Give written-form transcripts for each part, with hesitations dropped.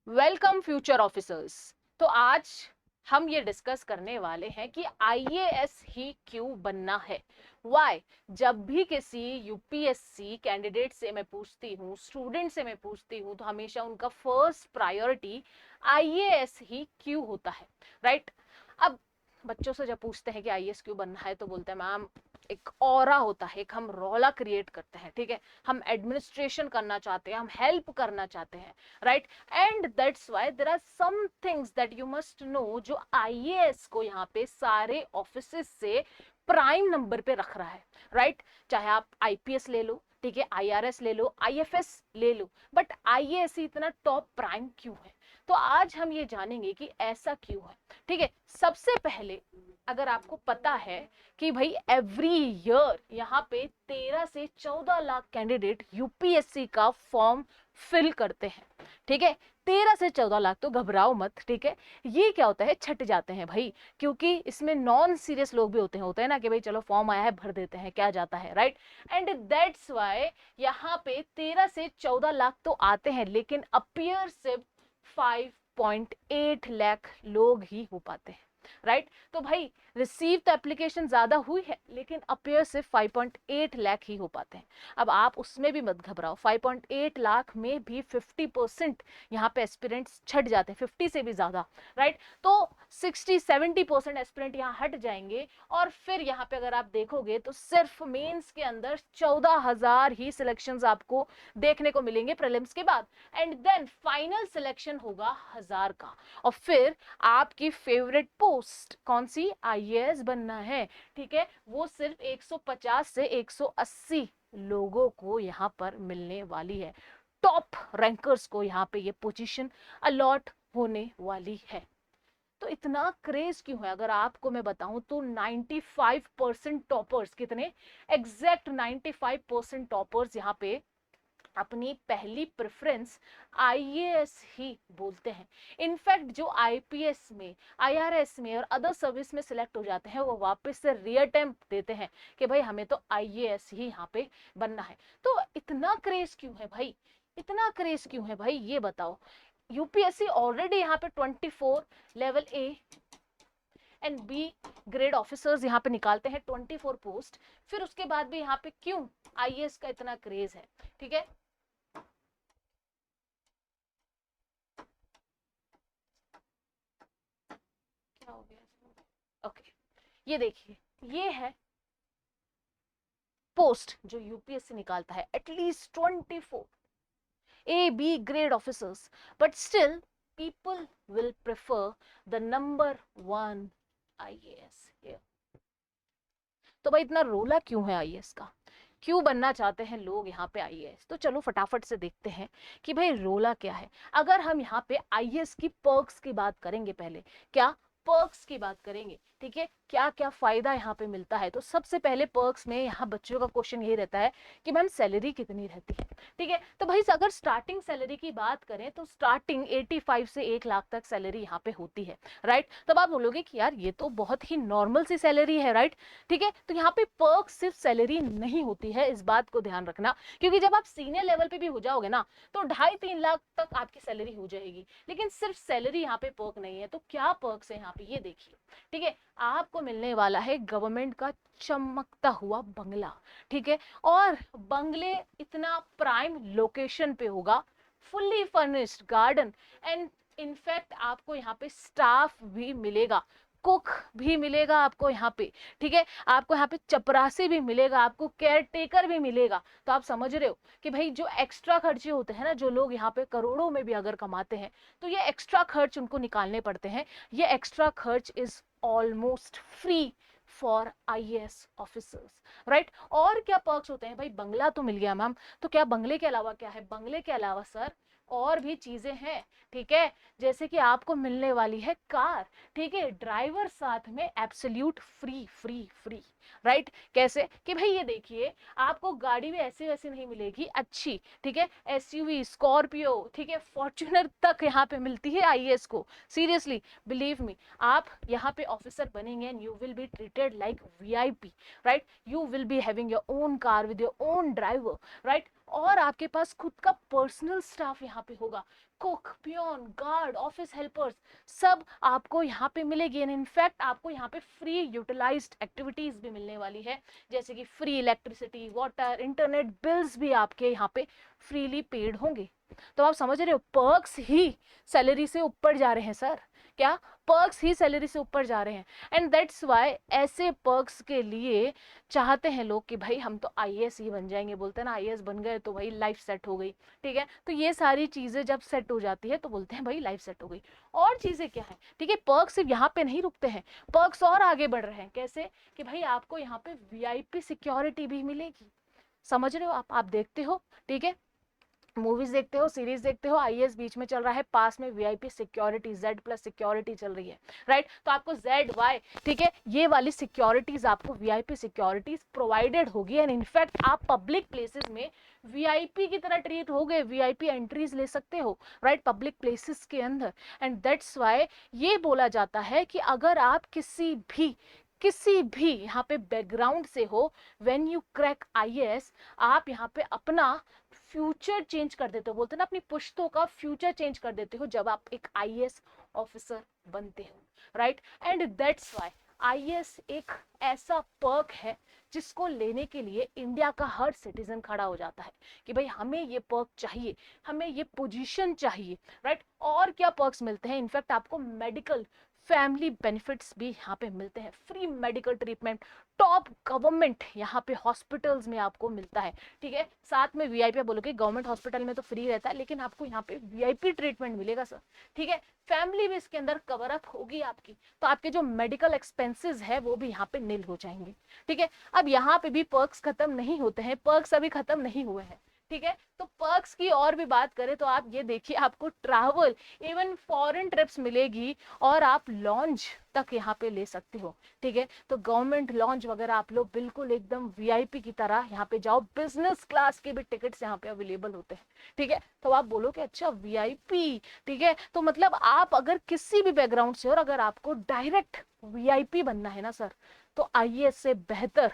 Welcome future officers. तो आज हम ये डिस्कस करने वाले हैं कि आईएएस ही क्यों बनना है। वाई? जब भी किसी यूपीएससी कैंडिडेट से मैं पूछती हूँ, स्टूडेंट से मैं पूछती हूँ, तो हमेशा उनका फर्स्ट प्रायोरिटी आईएएस ही क्यों होता है, राइट? अब बच्चों से जब पूछते हैं कि आईएएस क्यों बनना है तो बोलते हैं मैम एक ऑरा होता है, एक हम रौला क्रिएट करते हैं, ठीक है, हम एडमिनिस्ट्रेशन करना चाहते हैं, हम हेल्प करना चाहते हैं, right? And that's why there are some things that you must know जो आईएएस को यहाँ पे सारे ऑफिसेस से प्राइम नंबर पे रख रहा है, राइट? चाहे आप आईपीएस ले लो, ठीक है, आईआरएस ले लो, आईएफएस ले लो, बट आईएएस इतना टॉप प्राइम क्यों है? तो आज हम ये जानेंगे कि ऐसा क्यों है, ठीक है। सबसे पहले अगर आपको पता है कि भाई एवरी ईयर यहाँ पे 13 से 14 लाख कैंडिडेट यूपीएससी का फॉर्म फिल करते हैं, ठीक है। 13 से 14 लाख, तो घबराओ मत, ठीक है। ये क्या होता है, छट जाते हैं भाई, क्योंकि इसमें नॉन सीरियस लोग भी होते हैं ना कि भाई चलो फॉर्म आया है भर देते हैं, क्या जाता है, राइट? एंड दैट्स वाई यहाँ पे 13 से 14 लाख तो आते हैं, लेकिन अपियर सिर्फ 5.8 लाख लोग ही हो पाते हैं, राइट? तो भाई रिसीव तो एप्लीकेशन ज्यादा हुई है, लेकिन अपियर सिर्फ 5.8 लाख ही हो पाते हैं। अब आप उसमें भी मत घबराओ, 5.8 लाख में भी 50% यहाँ पे एस्पिरेंट्स छट जाते हैं, 50 से भी ज्यादा, राइट? तो 60-70% एस्पिरेंट यहाँ हट जाएंगे, और फिर यहाँ पे अगर आप देखोगे तो सिर्फ मेंस के अंदर 14,000 ही सिलेक्शंस आपको देखने को मिलेंगे प्रीलिम्स के बाद, एंड देन फाइनल सिलेक्शन होगा 1000 का। और फिर आपकी फेवरेट पोस्ट कौन सी, आईएएस बनना है, ठीक है, वो सिर्फ 150 से 180 लोगों को यहाँ पर मिलने वाली है। टॉप रैंकर्स को यहाँ पे ये पोजीशन अलॉट होने वाली है। तो इतना क्रेज क्यों है? अगर आपको मैं बताऊं तो 95% टॉपर्स, कितने एग्जैक्ट 95% टॉपर्स यहाँ पे अपनी पहली प्रेफरेंस आईएएस ही बोलते हैं। इनफैक्ट जो आईपीएस में, आईआरएस में और अदर सर्विस में सिलेक्ट हो जाते हैं, वो वापस से रीअटेम्प्ट देते हैं कि भाई हमें तो आईएएस ही यहाँ पे बनना है। तो इतना क्रेज क्यों है भाई, इतना क्रेज क्यों है भाई, ये बताओ। यूपीएससी ऑलरेडी यहाँ पे 24 level A and B grade officers यहाँ पे निकालते हैं, 24 पोस्ट। फिर उसके बाद भी यहाँ पे क्यों आईएएस का इतना क्रेज है, ठीक है। क्या हो गया? ओके, ये देखिए, ये है पोस्ट जो यूपीएससी निकालता है, at least 24 A B grade officers, but still people will prefer the number 1 IAS. तो भाई इतना रोला क्यों है आईएएस का, क्यों बनना चाहते हैं लोग यहाँ पे आईएएस? तो चलो फटाफट से देखते हैं कि भाई रोला क्या है। अगर हम यहाँ पे आईएएस की पर्क्स की बात करेंगे, पहले क्या पर्क्स की बात करेंगे, ठीक है, क्या क्या फायदा यहाँ पे मिलता है, तो सबसे पहले पर्क्स में यहाँ बच्चों का क्वेश्चन ये रहता है कि मैम सैलरी कितनी रहती है, ठीक है। तो भाई अगर स्टार्टिंग सैलरी की बात करें तो स्टार्टिंग 85 से 1 लाख तक सैलरी यहाँ पे होती है, राइट? तब आप बोलोगे कि यार ये तो बहुत ही नॉर्मल सी सैलरी है, राइट? ठीक है, तो यहाँ पे पर्क सिर्फ सैलरी नहीं होती है, इस बात को ध्यान रखना, क्योंकि जब आप सीनियर लेवल पे भी हो जाओगे ना तो 2.5-3 लाख तक आपकी सैलरी हो जाएगी, लेकिन सिर्फ सैलरी यहाँ पे पर्क नहीं है। तो क्या पर्क्स है यहाँ पे, ये देखिए, ठीक है। आपको मिलने वाला है गवर्नमेंट का चमकता हुआ बंगला, ठीक है, और बंगले इतना प्राइम लोकेशन पे होगा, fully furnished garden, and in fact आपको यहाँ पे स्टाफ भी मिलेगा, कुक भी मिलेगा आपको यहाँ पे, ठीक है, आपको यहाँ पे चपरासी भी मिलेगा, आपको केयर टेकर भी मिलेगा। तो आप समझ रहे हो कि भाई जो एक्स्ट्रा खर्चे होते हैं ना, जो लोग यहाँ पे करोड़ों में भी अगर कमाते हैं तो ये एक्स्ट्रा खर्च उनको निकालने पड़ते हैं, ये एक्स्ट्रा खर्च is almost free for IAS officers, right? और क्या पर्क्स होते हैं भाई, बंगला तो मिल गया मैम, तो क्या बंगले के अलावा क्या है? बंगले के अलावा सर और भी चीजें हैं, ठीक है, जैसे कि आपको मिलने वाली है कार, ठीक है, ड्राइवर साथ में absolute free free free, right? कैसे कि भाई ये देखिए, आपको गाड़ी भी ऐसे वैसे नहीं मिलेगी अच्छी, ठीक है, एसयूवी, स्कॉर्पियो, ठीक है, फॉर्च्यूनर तक यहाँ पे मिलती है आईएएस को। सीरियसली बिलीव मी, आप यहाँ पे ऑफिसर बनेंगे and you will be treated like VIP, right? You will be having your own car with your own driver, right? और आपके पास खुद का पर्सनल स्टाफ यहाँ पे होगा, cook, peon, guard, office helpers, सब आपको यहाँ पे मिलेगी। एंड इनफैक्ट आपको यहाँ पे फ्री यूटिलाइज्ड एक्टिविटीज भी मिलने वाली है, जैसे कि free electricity, water, internet bills भी आपके यहाँ पे फ्रीली पेड होंगे। तो आप समझ रहे हो, पर्क्स ही सैलरी से ऊपर जा रहे हैं सर, क्या पर्क्स ही सैलरी से ऊपर जा रहे हैं। एंड दैट्स वाई ऐसे पर्क्स के लिए चाहते हैं लोग कि भाई हम तो आईएएस ही बन जाएंगे, बोलते हैं ना आईएएस बन गए तो भाई लाइफ सेट हो गई, ठीक है। तो ये सारी चीजें जब सेट हो जाती है तो बोलते हैं भाई लाइफ सेट हो गई। और चीजें क्या है, ठीक है, पर्क्स सिर्फ यहाँ पे नहीं रुकते हैं, पर्क्स और आगे बढ़ रहे हैं। कैसे कि भाई आपको यहाँ पे वीआईपी सिक्योरिटी भी मिलेगी, समझ रहे हो आप देखते हो, ठीक है, मूवीज देखते हो, सीरीज देखते हो, आईएएस बीच में चल रहा है, पास में VIP security, Z plus security चल रही है, राइट। तो आपको जेड वाई, ठीक है, ये वाली सिक्योरिटीज आपको वीआईपी सिक्योरिटीज प्रोवाइडेड होगी। एंड इनफैक्ट आप पब्लिक प्लेसेस में वीआईपी की तरह ट्रीट हो गए, वीआईपी एंट्रीज ले सकते हो, राइट, पब्लिक प्लेसेस के अंदर। एंड दैट्स वाई ये बोला जाता है कि अगर आप किसी भी यहाँ पे बैकग्राउंड से हो, व्हेन यू क्रैक आईएएस, आप यहाँ पे अपना फ्यूचर चेंज कर देते हो, बोलते हैं ना अपनी पुश्तों का फ्यूचर चेंज कर देते हो जब आप एक आईएएस ऑफिसर बनते हो, right. And that's why IAS एक ऐसा पर्क है जिसको लेने के लिए इंडिया का हर सिटीजन खड़ा हो जाता है कि भाई हमें ये पर्क चाहिए, हमें ये पोजीशन चाहिए, राइट। और क्या पर्क्स मिलते हैं, इनफैक्ट आपको मेडिकल फैमिली बेनिफिट्स भी यहाँ पे मिलते हैं, free medical treatment, top government यहाँ पे हॉस्पिटल्स में आपको मिलता है, ठीक है। साथ में वीआईपी, बोलोगे गवर्नमेंट हॉस्पिटल में तो फ्री रहता है, लेकिन आपको यहाँ पे वीआईपी ट्रीटमेंट मिलेगा सर, ठीक है। फैमिली भी इसके अंदर कवर अप होगी आपकी, तो आपके जो मेडिकल एक्सपेंसेस है वो भी यहाँ पे निल हो जाएंगे, ठीक है। अब यहाँ पे भी पर्क्स खत्म नहीं होते हैं, पर्क्स अभी खत्म नहीं हुए हैं, ठीक है। तो पर्क्स की और भी बात करें तो आप ये देखिए, आपको ट्रैवल, इवन फॉरेन ट्रिप्स मिलेगी, और आप लॉन्च तक यहाँ पे ले सकते हो, ठीक है। तो गवर्नमेंट लॉन्च वगैरह आप लोग बिल्कुल एकदम वीआईपी की तरह यहाँ पे जाओ, बिजनेस क्लास के भी टिकट्स यहाँ पे अवेलेबल होते हैं, ठीक है। तो आप बोलो कि अच्छा वीआईपी, ठीक है, तो मतलब आप अगर किसी भी बैकग्राउंड से, और अगर आपको डायरेक्ट वीआईपी बनना है ना सर, तो आईएएस से बेहतर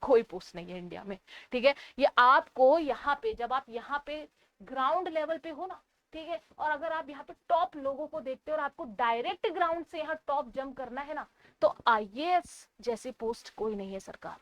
कोई पोस्ट नहीं है इंडिया में, ठीक है। ये आपको यहाँ पे, जब आप यहाँ पे ग्राउंड लेवल पे हो ना, ठीक है, और अगर आप यहाँ पे टॉप लोगों को देखते हो और आपको डायरेक्ट ग्राउंड से यहाँ टॉप जंप करना है ना, तो आईएएस जैसी पोस्ट कोई नहीं है सरकार,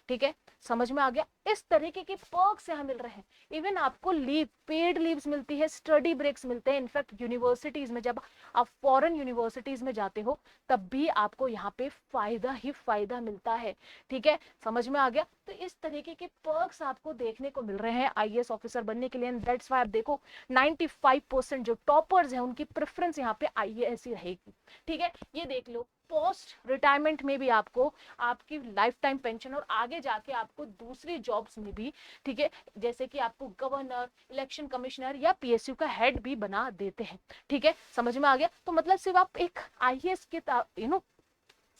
ठीक है। समझ में आ गया, इस तरीके के पर्क्स यहाँ मिल रहे हैं। इवन आपको लीव, पेड लीव्स मिलती है, स्टडी ब्रेक्स मिलते हैं। इनफैक्ट यूनिवर्सिटीज में जब आप फॉरेन यूनिवर्सिटीज में जाते हो तब भी आपको यहाँ पे फायदा ही फायदा मिलता है, ठीक है। समझ में आ गया, तो इस तरीके के पर्क्स आपको देखने को मिल रहे हैं आईएएस ऑफिसर बनने के लिए। एंड दैट्स व्हाई आप देखो 95% जो टॉपर्स हैं उनकी प्रेफरेंस यहाँ पे आईएएस ही रहेगी, ठीक है। ये देख लो, पोस्ट रिटायरमेंट में भी आपको आपकी लाइफ टाइम पेंशन, और आगे जाके आपको दूसरी जॉब्स में भी, ठीक है, जैसे कि आपको गवर्नर, इलेक्शन कमिश्नर या पीएसयू का हेड भी बना देते हैं, ठीक है। समझ में आ गया, तो मतलब सिर्फ आप एक आईएएस के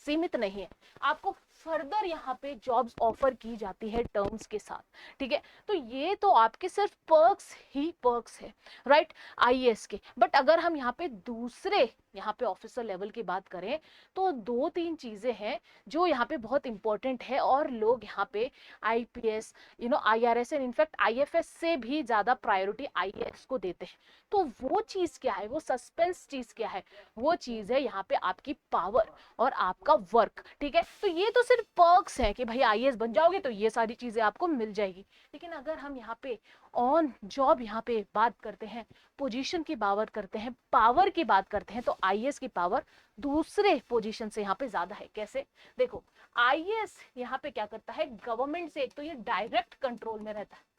सीमित नहीं है, आपको फर्दर यहाँ पे जॉब्स ऑफर की जाती है टर्म्स के साथ, ठीक है। तो ये तो आपके सिर्फ पर्क्स ही पर्क्स है, राइट, आईएएस के। बट अगर हम यहाँ पे दूसरे यहाँ पे ऑफिसर लेवल की बात करें तो 2-3 चीजें हैं जो यहाँ पे बहुत इंपॉर्टेंट है, और लोग यहाँ पे IPS, IRS and in fact IFS से भी ज्यादा प्रायोरिटी आईएएस को देते हैं। तो वो चीज क्या है, वो सस्पेंस चीज क्या है, वो चीज है यहाँ पे आपकी पावर और आपका वर्क, ठीक है। तो ये तो सिर्फ पर्क्स है कि भाई आईएएस बन जाओगे तो ये सारी चीजें आपको मिल जाएगी, लेकिन अगर हम यहाँ पे ऑन जॉब यहाँ पे बात करते हैं, पोजीशन की बात करते हैं, पावर की बात करते हैं, तो आईएएस की पावर दूसरे पोजीशन से यहाँ पे ज्यादा है। कैसे, देखो, आईएएस यहाँ पे क्या करता है, गवर्नमेंट से एक तो ये डायरेक्ट कंट्रोल में रहता है,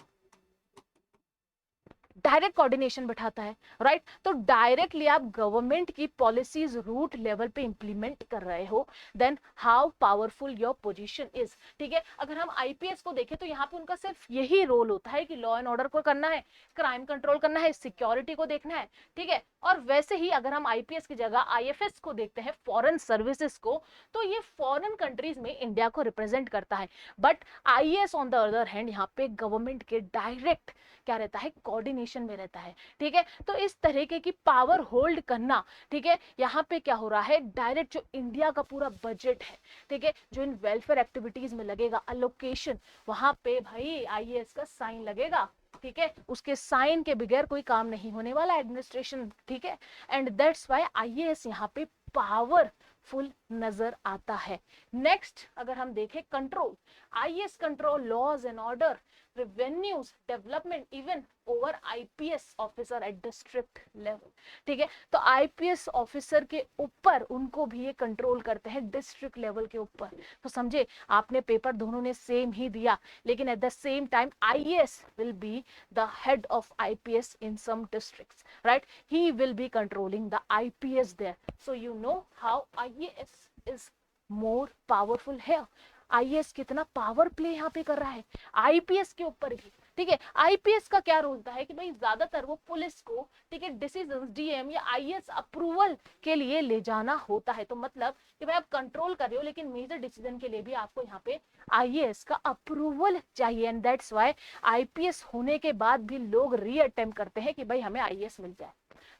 डायरेक्ट कोऑर्डिनेशन बैठाता है, राइट। तो डायरेक्टली आप गवर्नमेंट की पॉलिसीज रूट लेवल पे इंप्लीमेंट कर रहे हो, then how powerful your position is, ठीक है। अगर हम आईपीएस को देखें तो यहाँ पे उनका सिर्फ यही रोल होता है कि लॉ एंड ऑर्डर को करना है, क्राइम कंट्रोल करना है, सिक्योरिटी को देखना है, ठीक है। और वैसे ही अगर हम आईपीएस की जगह आईएफएस को देखते हैं, फॉरेन सर्विसेज को, तो ये फॉरेन कंट्रीज में इंडिया को रिप्रेजेंट करता है। But IAS on the other hand यहाँ पे गवर्नमेंट के डायरेक्ट क्या रहता है, कोऑर्डिनेशन पोजीशन में रहता है, ठीक है। तो इस तरीके की पावर होल्ड करना, ठीक है, यहाँ पे क्या हो रहा है, डायरेक्ट जो इंडिया का पूरा बजट है, ठीक है, जो इन वेलफेयर एक्टिविटीज में लगेगा अलोकेशन, वहां पे भाई आईएएस का साइन लगेगा, ठीक है, उसके साइन के बगैर कोई काम नहीं होने वाला एडमिनिस्ट्रेशन, ठीक है। एंड दैट्स व्हाई आईएएस यहाँ पे पावरफुल नजर आता है। नेक्स्ट अगर हम देखें control, IAS control laws and order, revenues, development, even over IPS officer at district level, ठीक है। तो आईपीएस ऑफिसर के ऊपर उनको भी ये कंट्रोल करते हैं डिस्ट्रिक्ट लेवल के ऊपर। तो समझे, आपने पेपर दोनों ने सेम ही दिया, लेकिन at the same time IAS will be the head of IPS in some districts, right, he will be controlling the IPS there. So you know how IAS is more powerful है। IAS कितना power play यहाँ पे कर रहा है IPS के ऊपर भी, ठीक है। आईपीएस का क्या रोल होता है कि भाई ज्यादातर वो पुलिस को, ठीक है, डिसीजंस डीएम या आईएएस अप्रूवल के लिए ले जाना होता है। तो मतलब कि भाई आप कंट्रोल कर रहे हो, लेकिन मेजर डिसीजन के लिए भी आपको यहाँ पे आईएएस का अप्रूवल चाहिए। एंड दैट्स व्हाई आईपीएस होने के बाद भी लोग रीअटेम्प्ट करते हैं कि भाई हमें आईएएस मिल जाए।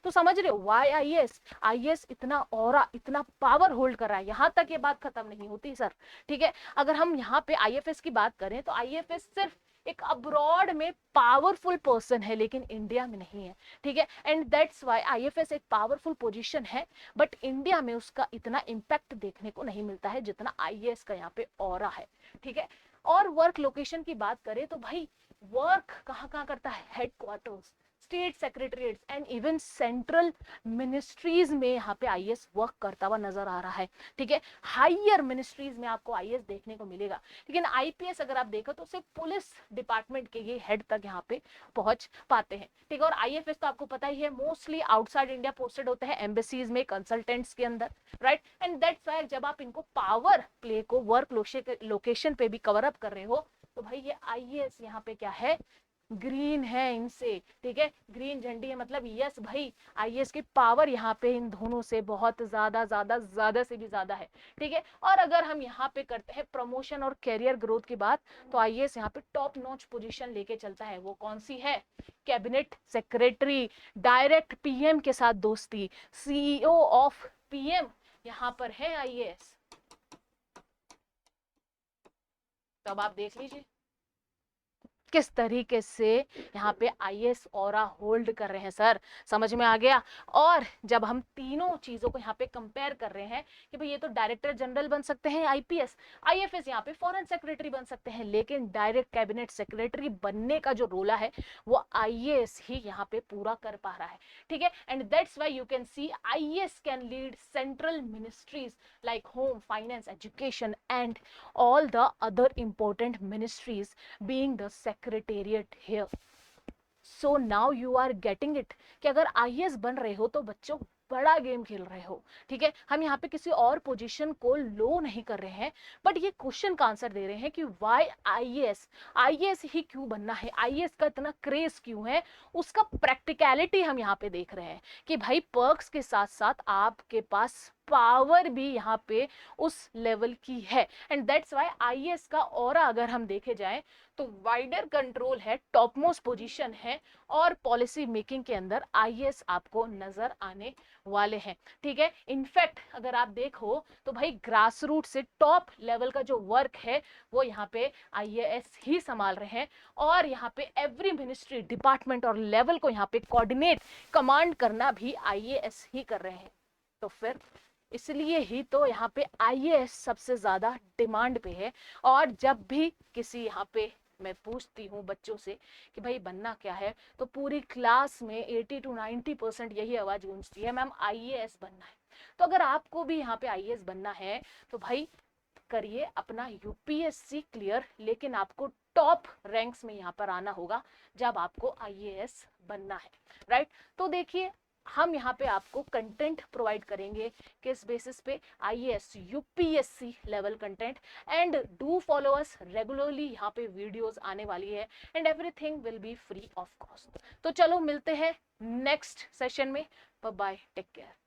तो समझ रहे हो वाई आईएएस, आईएएस इतना ऑरा, इतना पावर होल्ड कर रहा है। यहाँ तक ये बात खत्म नहीं होती सर, ठीक है। अगर हम यहाँ पे आईएफएस की बात करें तो आईएफएस सिर्फ एक अब्रॉड में पावरफुल पर्सन है, लेकिन इंडिया में नहीं है, ठीक है। एंड दैट्स व्हाई आईएफएस एक पावरफुल पोजीशन है, बट इंडिया में उसका इतना इम्पैक्ट देखने को नहीं मिलता है जितना आईएएस का यहाँ पे ऑरा है, ठीक है। और वर्क लोकेशन की बात करें तो भाई वर्क कहाँ कहाँ करता है, headquarters, state secretariats and even central ministries में यहाँ पे आईएएस वर्क करता हुआ नजर आ रहा है, ठीक है। हायर मिनिस्ट्रीज में आपको आईएएस देखने को मिलेगा, लेकिन आईपीएस अगर आप देखो तो सिर्फ पुलिस डिपार्टमेंट के ये हेड तक यहाँ पे पहुंच पाते हैं, ठीक है। और आईएफएस तो आपको पता ही है मोस्टली आउटसाइड इंडिया पोस्टेड होते हैं, एम्बेसीज में, कंसल्टेंट्स के अंदर, राइट। एंड दैट्स व्हाई जब आप इनको पावर प्ले को वर्क लोकेशन पे भी कवर अप कर रहे हो, तो भाई ये आईएएस यहाँ पे क्या है, ग्रीन है इनसे, ठीक है, ग्रीन झंडी है, मतलब यस भाई आईएएस की पावर यहाँ पे इन दोनों से बहुत ज्यादा से भी ज्यादा है, ठीक है। और अगर हम यहाँ पे करते हैं प्रमोशन और कैरियर ग्रोथ की बात, तो आईएएस यहाँ पे टॉप नॉच पोजीशन लेके चलता है। वो कौन सी है, कैबिनेट सेक्रेटरी, डायरेक्ट पीएम के साथ दोस्ती, सीईओ ऑफ पीएम यहाँ पर है आईएएस। तो अब आप देख लीजिए किस तरीके से यहाँ पे आईएएस ऑरा होल्ड कर रहे हैं सर, समझ में आ गया। और जब हम तीनों चीजों को यहाँ पे कंपेयर कर रहे हैं कि भाई ये तो डायरेक्टर जनरल बन सकते हैं आईपीएस, आईएफएस यहाँ पे फॉरेन सेक्रेटरी बन सकते हैं, लेकिन डायरेक्ट कैबिनेट सेक्रेटरी बनने का जो रोला है वो आईएएस ही यहाँ पे पूरा कर पा रहा है, ठीक है। And that's why you can see IAS can lead central ministries like home, finance, education and all the other important ministries being the secretariat here. So now you are getting it कि अगर IAS बन रहे हो तो बच्चों बड़ा game खेल रहे हो, ठीक है। हम यहाँ पे किसी और पोजीशन को लो नहीं कर रहे हैं, बट ये क्वेश्चन का आंसर दे रहे हैं कि व्हाई आईएएस, आईएएस ही क्यों बनना है, आईएएस का इतना क्रेज क्यों है, उसका प्रैक्टिकलिटी हम यहाँ पे देख रहे हैं कि भाई पर्क्स के साथ साथ आपके पास पावर भी यहाँ पे उस लेवल की है। एंड दैट्स व्हाई आईएएस का ऑरा अगर हम देखे जाएं तो वाइडर कंट्रोल है, टॉप मोस्ट पोजीशन है, और पॉलिसी मेकिंग के अंदर आईएएस आपको नजर आने वाले हैं, ठीक है। इनफैक्ट अगर आप देखो तो भाई ग्रास रूट से टॉप लेवल का जो वर्क है वो यहाँ पे आईएएस ही संभाल रहे हैं, और यहाँ पे एवरी मिनिस्ट्री, डिपार्टमेंट और लेवल को यहाँ पे कोऑर्डिनेट, कमांड करना भी आईएएस ही कर रहे हैं। तो फिर इसलिए ही तो यहाँ पे आईएएस सबसे ज्यादा डिमांड पे है। और जब भी किसी यहाँ पे मैं पूछती हूँ बच्चों से कि भाई बनना क्या है, तो पूरी क्लास में 80 to 90% यही आवाज गूंजती है, मैम आईएएस बनना है। तो अगर आपको भी यहाँ पे आईएएस बनना है तो भाई करिए अपना यूपीएससी क्लियर, लेकिन आपको टॉप रैंक्स में यहाँ पर आना होगा जब आपको आईएएस बनना है, राइट। तो देखिए हम यहाँ पे आपको कंटेंट प्रोवाइड करेंगे किस बेसिस पे, IAS UPSC level content, and do follow us regularly, यहाँ पे वीडियोस आने वाली है and everything will be free of cost. तो चलो मिलते हैं नेक्स्ट सेशन में, बाय बाय, टेक केयर।